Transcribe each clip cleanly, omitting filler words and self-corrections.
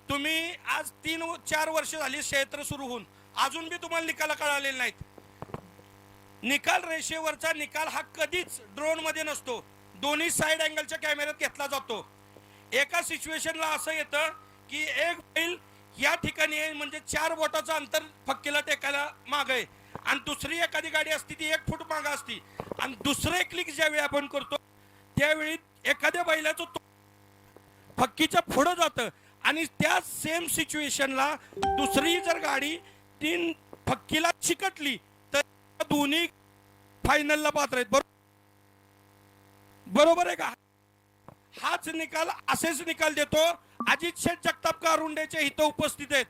तुम्ही आज 3-4 वर्ष झाली क्षेत्र सुरू होऊन अजून बी तुम्हाला निकाल कळालेले नाहीत. निकाल रेषेवरचा निकाल हा कधीच ड्रोन मध्ये नसतो, दोन्ही साइड अँगलच्या कॅमेऱ्यात घेतला जातो. एका सिच्युएशनला असं येतं की एक बैल या ठिकाणी आहे म्हणजे 4 बोटाचं अंतर फक्कीला टेकायला माग आहे आणि दुसरी एखादी गाडी असती ती 1 फूट माग असती आणि दुसरे क्लिक ज्यावेळी आपण करतो त्यावेळी एखाद्या बैलाचं फक्कीच्या पुढं जातं आणि त्या सेम सिच्युएशनला दुसरी जर गाडी 3 फक्कीला चिकटली तर दोन्ही फायनलला पात्र आहेत. बरोबर आहे का? हाच निकाल असेच निकाल देतो. अजित शेठ जगताप कारुंडेचे इथं उपस्थित आहेत.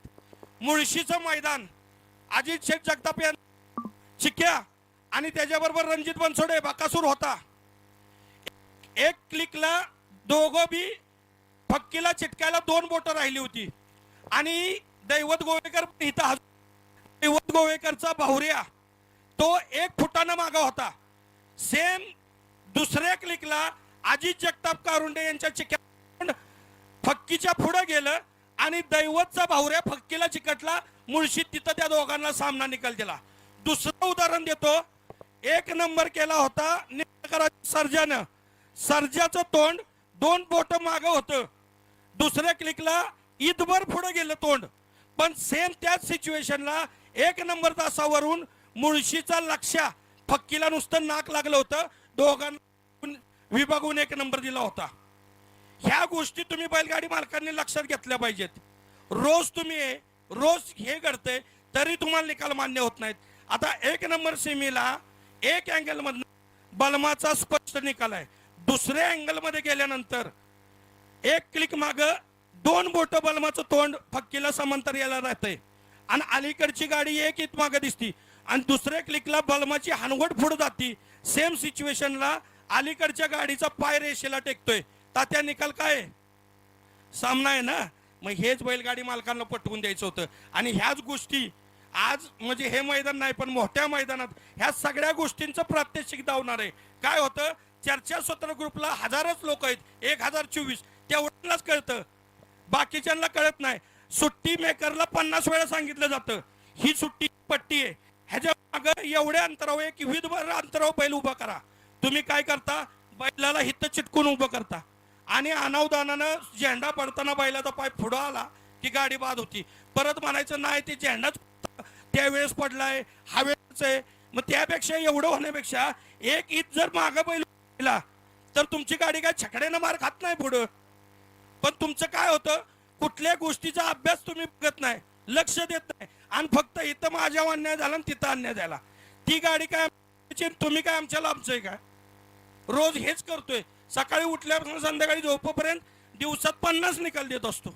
मुळशीचं मैदान अजित शेठ जगताप यांना चिक्या आणि त्याच्याबरोबर रणजित बनसोडे बकासूर होता. एक क्लिकला दोघं बी फक्कीला चिटकायला 2 बोटं राहिली होती आणि दैवत गोवेकर इथं दैवत गोवेकरचा भावऱ्या तो 1 फुटानं मागा होता. सेम दुसऱ्या क्लिकला अजित जगताप कारुंडे यांच्या चिक्या फक्कीच्या पुढे गेलं आणि दैवतचा भावऱ्या फक्कीला चिकटला. मुळशीत तिथं त्या दोघांना सामना निकाल दिला. दुसरं उदाहरण देतो. 1 नंबर केला होता सर्जानं. सर्जाचं तोंड 2 बोट मागं होतं. दुसऱ्या क्लिकला ईदभर पुढे गेलं तोंड. पण सेम त्याच सिच्युएशनला 1 नंबर तासावरून मुळशीचा लक्ष्या फक्कीला नुसतं नाक लागलं होतं. दोघांना विभागून 1 नंबर दिला होता. ह्या गोष्टी तुम्ही बैलगाडी मालकांनी लक्षात घेतल्या पाहिजेत. रोज हे घडतंय तरी तुम्हाला निकाल मान्य होत नाहीत. आता 1 नंबर सेमीला 1 अँगल मधून बलमाचा स्पष्ट निकाल आहे. दुसऱ्या अँगल मध्ये गेल्यानंतर 1 क्लिक माग 2 बोट बलमाचं तोंड फक्कीला समांतर यायला राहतंय आणि अलीकडची गाडी 1 इत मागे दिसती आणि दुसऱ्या क्लिकला बलमाची हनवट पुढे जाती. सेम सिच्युएशनला अलीकडच्या गाडीचा पाय रेषेला टेकतोय. तात्या निकाल काय? सामना आहे ना. मग हेच बैलगाडी मालकांना पटवून द्यायचं होतं. आणि ह्याच गोष्टी आज म्हणजे हे मैदान नाही पण मोठ्या मैदानात ह्या सगळ्या गोष्टींचं प्रात्यक्षिक दावणार आहे. काय होतं चर्चासत्र ग्रुपला हजारच लोक आहेत, 1024 तेवढ्यालाच कळतं, बाकीच्यांना कळत नाही. सुट्टी मेकरला 50 वेळा सांगितलं जातं ही सुट्टी पट्टी आहे, ह्याच्या मागं एवढ्या अंतरावर एक विधभर अंतरावर बैल उभा करा. तुम्ही काय करता? बैलाला हित चिटकून उभं करता आणि अनावधानानं झेंडा पडताना बैलाचा पाय पुढं आला की गाडी बाद होती. परत म्हणायचं नाही ते झेंडाच त्यावेळेस पडलाय हवेच आहे. मग त्यापेक्षा एवढं होण्यापेक्षा 1 ईत जर मागं बैल तर तुमची गाडी काय छकड्यानं मार खात नाही पुढं. पण तुमचं काय होतं कुठल्या गोष्टीचा अभ्यास तुम्ही बघत नाही, लक्ष देत नाही आणि फक्त इथं माझ्या अन्याय झाला आणि तिथं अन्याय झाला. ती गाडी काय तुम्ही काय आमच्या लांबचंय काय? रोज हेच करतोय. सकाळी उठल्यापासून संध्याकाळी झोपेपर्यंत दिवसात 50 निकाल देत असतो.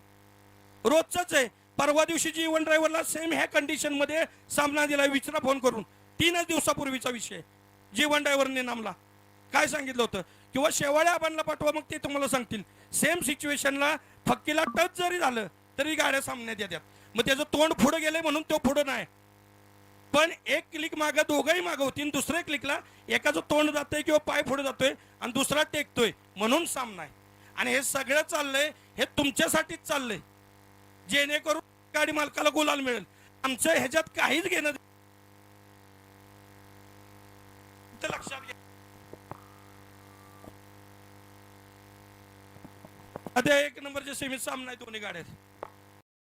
रोजच आहे. परवा दिवशी जीवन ड्रायव्हरला सेम ह्या कंडिशन मध्ये सामना दिला. विचारा फोन करून. 3 दिवसापूर्वीचा विषय. जीवन ड्रायव्हरने नामला काय सांगितलं होतं किंवा शेवाळ्या आपणला पाठवा मग ते तुम्हाला सांगतील. सेम सिच्युएशनला फक्कीला टच जरी झालं तरी गाड्या सामन्यात येतात. मग त्याचं तोंड पुढे गेले म्हणून तो पुढे नाही. पण 1 क्लिक मागं दोघंही मागं होती. दुसऱ्या क्लिकला एकाचं तोंड जातंय किंवा पाय पुढे जातोय आणि दुसरा टेकतोय म्हणून सामना आहे. आणि हे सगळं चाललंय हे तुमच्यासाठीच चाललंय जेणेकरून गाडी मालकाला गुलाल मिळेल. आमचं ह्याच्यात काहीच घेणं लक्षात घ्या. आता 1 नंबरच्या सेमीत सामना आहे दोन्ही गाड्यात.